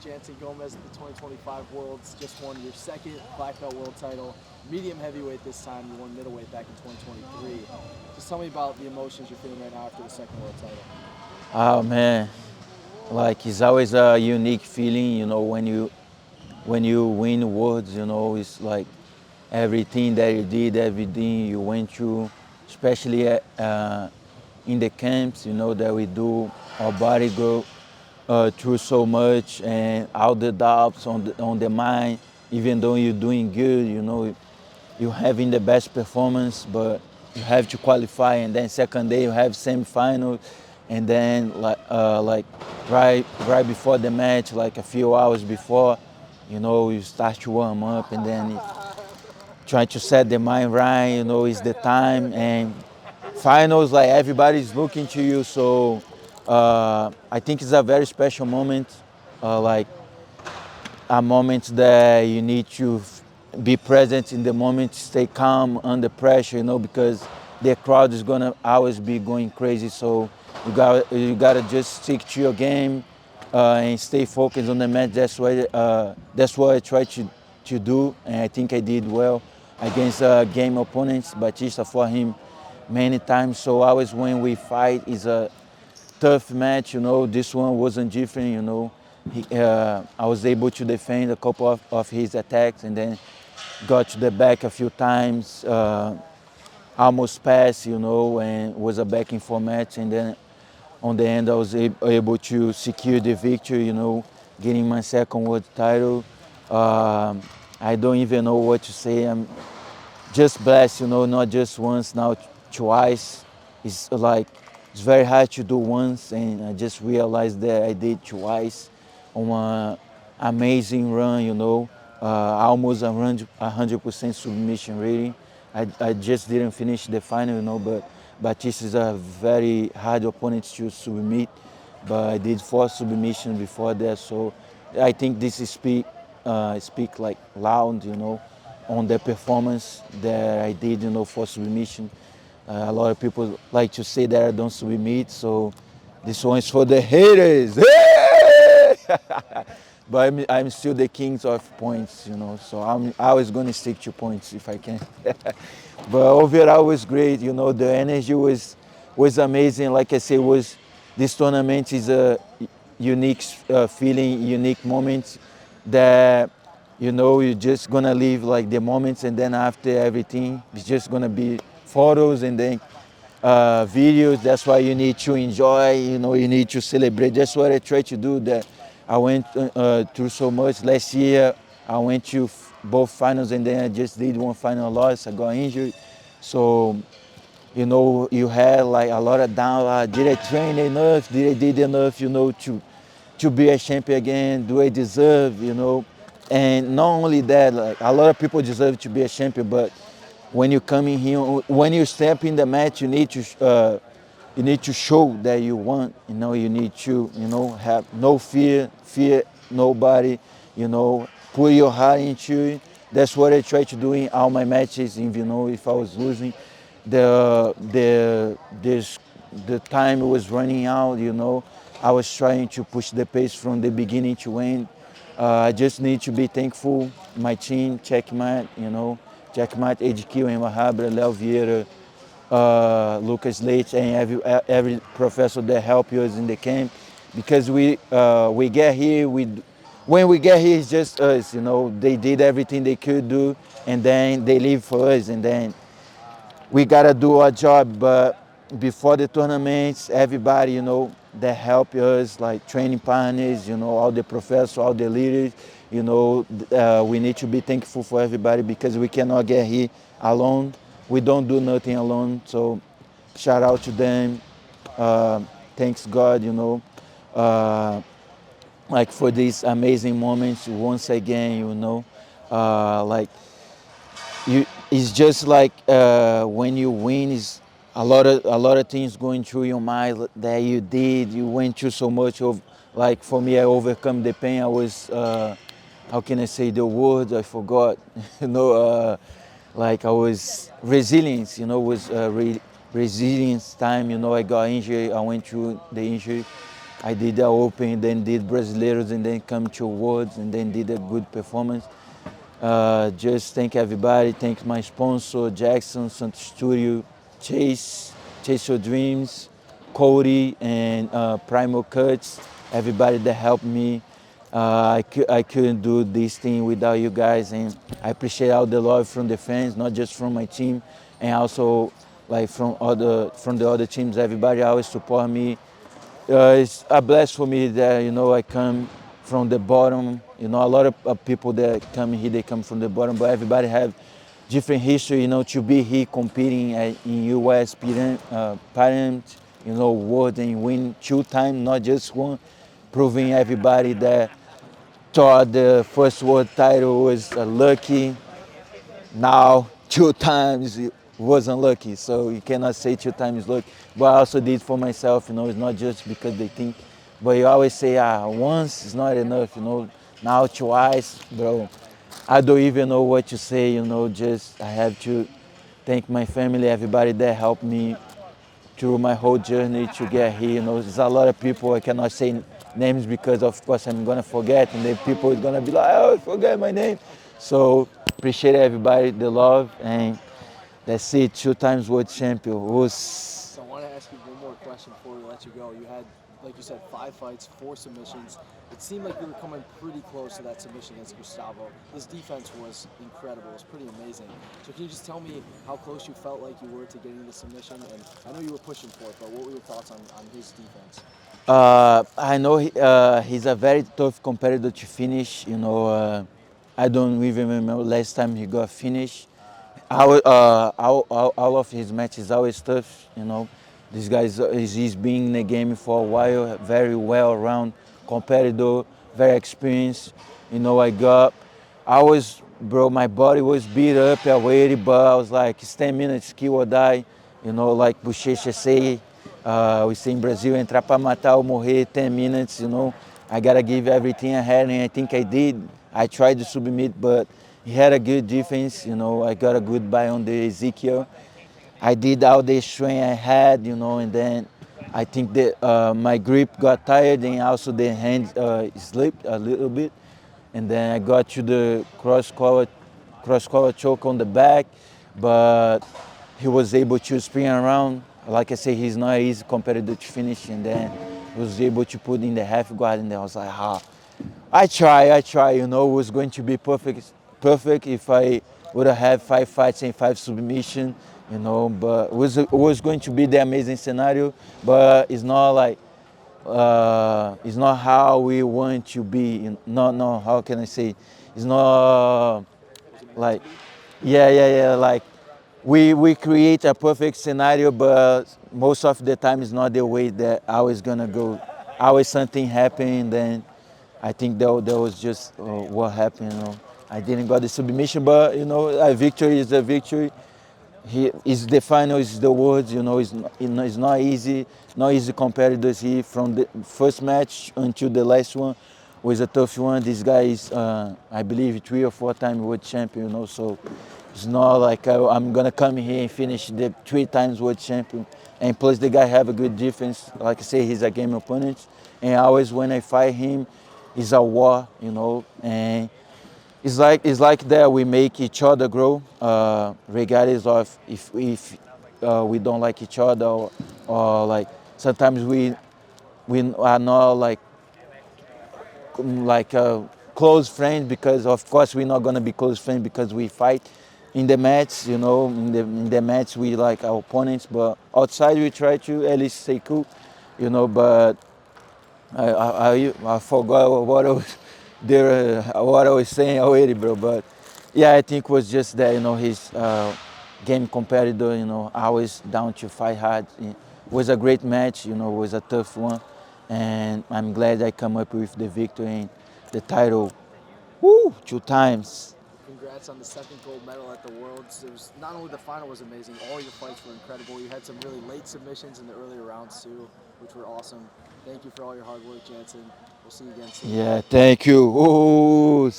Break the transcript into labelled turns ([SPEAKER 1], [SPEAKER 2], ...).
[SPEAKER 1] Jansen Gomes at the 2025 Worlds. Just won your second black belt world title, medium heavyweight this time. You won middleweight back in 2023. Just tell me about the emotions you're feeling right now after the second world title.
[SPEAKER 2] Oh man, like it's always a unique feeling, when you win worlds, it's like everything that you did, everything you went through, especially in the camps, that we do, our body go through so much and all the doubts on the mind, even though you're doing good, you're having the best performance, but you have to qualify, and then second day you have semifinals, and then like right before the match, like a few hours before, you start to warm up, and then try to set the mind right, it's the time, and finals, like everybody's looking to you, so I think it's a very special moment, like a moment that you need to be present in the moment, stay calm under pressure, because the crowd is gonna always be going crazy. So you gotta just stick to your game and stay focused on the match. That's what I try to do, and I think I did well against game opponents. Batista for him many times. So always when we fight is a tough match, this one wasn't different, I was able to defend a couple of his attacks, and then got to the back a few times, almost passed, and was a back and forth match, and then on the end I was able to secure the victory, getting my second world title. I don't even know what to say. I'm just blessed, not just once, now twice. It's like it's very hard to do once, and I just realized that I did twice on an amazing run, almost 100% submission rating. I just didn't finish the final, but Batista is a very hard opponent to submit, but I did 4 submissions before that, so I think this is speak like loud, on the performance that I did, for submission. A lot of people like to say that I don't submit, so this one is for the haters. But I'm still the king of points, so I'm always going to stick to points if I can. But overall was great, the energy was amazing. Like I said, this tournament is a unique feeling, unique moment that you're just gonna live like the moments, and then after everything, it's just gonna be photos and then videos. That's why you need to enjoy, you need to celebrate. That's what I try to do. That I went through so much. Last year, I went to both finals, and then I just did one final loss. I got injured. So, you had like a lot of down. Did I train enough? Did I did enough, to be a champion again? Do I deserve, And not only that, like a lot of people deserve to be a champion, but when you come in here, when you step in the match, you need to show that you want. You need to, have no fear nobody. Put your heart into it. That's what I try to do in all my matches. If I was losing, the time was running out. I was trying to push the pace from the beginning to end. I just need to be thankful. My team, Checkmate, Checkmate, HQ, Emma Habra, Léo Vieira, Lucas Leite, and every professor that helped us in the camp. Because we get here, when we get here, it's just us. They did everything they could do, and then they leave for us, and then we gotta do our job. But before the tournaments, everybody, that help us, like training partners, all the professors, all the leaders, we need to be thankful for everybody, because we cannot get here alone. We don't do nothing alone. So shout out to them. Thanks God, uh, like for these amazing moments once again, like it's just like when you win, is a lot of things going through your mind that you went through so much of. Like for me, I overcome the pain. I was how can I say the word? I forgot. you know, like I was resilience. Was resilience time. I got injured. I went through the injury, I did the Open, then did Brasileiros, and then come to Worlds, and then did a good performance. Just thank everybody. Thank my sponsor, Jackson, Santo Studio, Chase Your Dreams, Cody, and Primal Cuts. Everybody that helped me. I couldn't do this thing without you guys, and I appreciate all the love from the fans, not just from my team, and also like from the other teams. Everybody always support me. It's a blessing for me that I come from the bottom. A lot of people that come here, they come from the bottom, but everybody have different history. To be here competing in U.S. parent, world and win 2 times, not just one, proving everybody that thought the first world title was lucky. Now 2 times it wasn't lucky, so you cannot say 2 times lucky. But I also did for myself, it's not just because they think, but you always say, once is not enough, now twice, bro. I don't even know what to say, just I have to thank my family, everybody that helped me through my whole journey to get here. There's a lot of people, I cannot say names because of course I'm gonna forget, and then people is gonna be like, oh, I forget my name. So appreciate everybody, the love, and that's it. 2 times world champion.
[SPEAKER 1] So I want to ask you one more question before we let you go. You had, like you said, 5 fights, 4 submissions. It seemed like you were coming pretty close to that submission against Gustavo. His defense was incredible. It was pretty amazing. So can you just tell me how close you felt like you were to getting the submission? And I know you were pushing for it, but what were your thoughts on his defense?
[SPEAKER 2] I know he's a very tough competitor to finish. I don't even remember last time he got finished. All of his matches always tough. This guy he's been in the game for a while, very well-rounded competitor, very experienced. Bro, my body was beat up already, but I was like, it's 10 minutes, kill or die. Like Bochecha say, we say in Brazil, entrar para matar ou morrer, 10 minutes, I gotta give everything I had, and I think I did. I tried to submit, but he had a good defense, I got a good buy on the Ezekiel. I did all the strength I had, and then I think that my grip got tired, and also the hand slipped a little bit. And then I got to the cross collar choke on the back, but he was able to spin around. Like I say, he's not easy competitor to finish, and then he was able to put in the half guard, and then I was like, I try, it was going to be perfect if I would have had 5 fights and 5 submission, but it was going to be the amazing scenario, but it's not like, it's not how we want to be. No, how can I say? It's not like, yeah. Like we create a perfect scenario, but most of the time it's not the way that I was gonna go. Always something happened, then I think that was just what happened. I didn't got the submission, but a victory is a victory. He is the final, is the words. It's not easy competitors here from the first match until the last one was a tough one. This guy is, I believe, 3 or 4 time world champion. So it's not like I'm gonna come here and finish the 3 times world champion. And plus the guy have a good defense. Like I say, he's a game opponent, and always when I fight him, it's a war. And it's like that we make each other grow, regardless of if we don't like each other, or like sometimes we are not like close friends, because of course we're not gonna be close friends because we fight in the match. In the match we like our opponents, but outside we try to at least stay cool. But I forgot what I was what I was saying already, bro. But yeah, I think it was just that his game competitor, always down to fight hard. It was a great match, it was a tough one, and I'm glad I come up with the victory and the title. Woo, 2 times.
[SPEAKER 1] Congrats on the 2nd gold medal at the Worlds. It was not only the final was amazing, all your fights were incredible. You had some really late submissions in the earlier rounds too, which were awesome. Thank you for all your hard work, Jansen. We'll see you again soon.
[SPEAKER 2] Yeah, thank you. Ooh.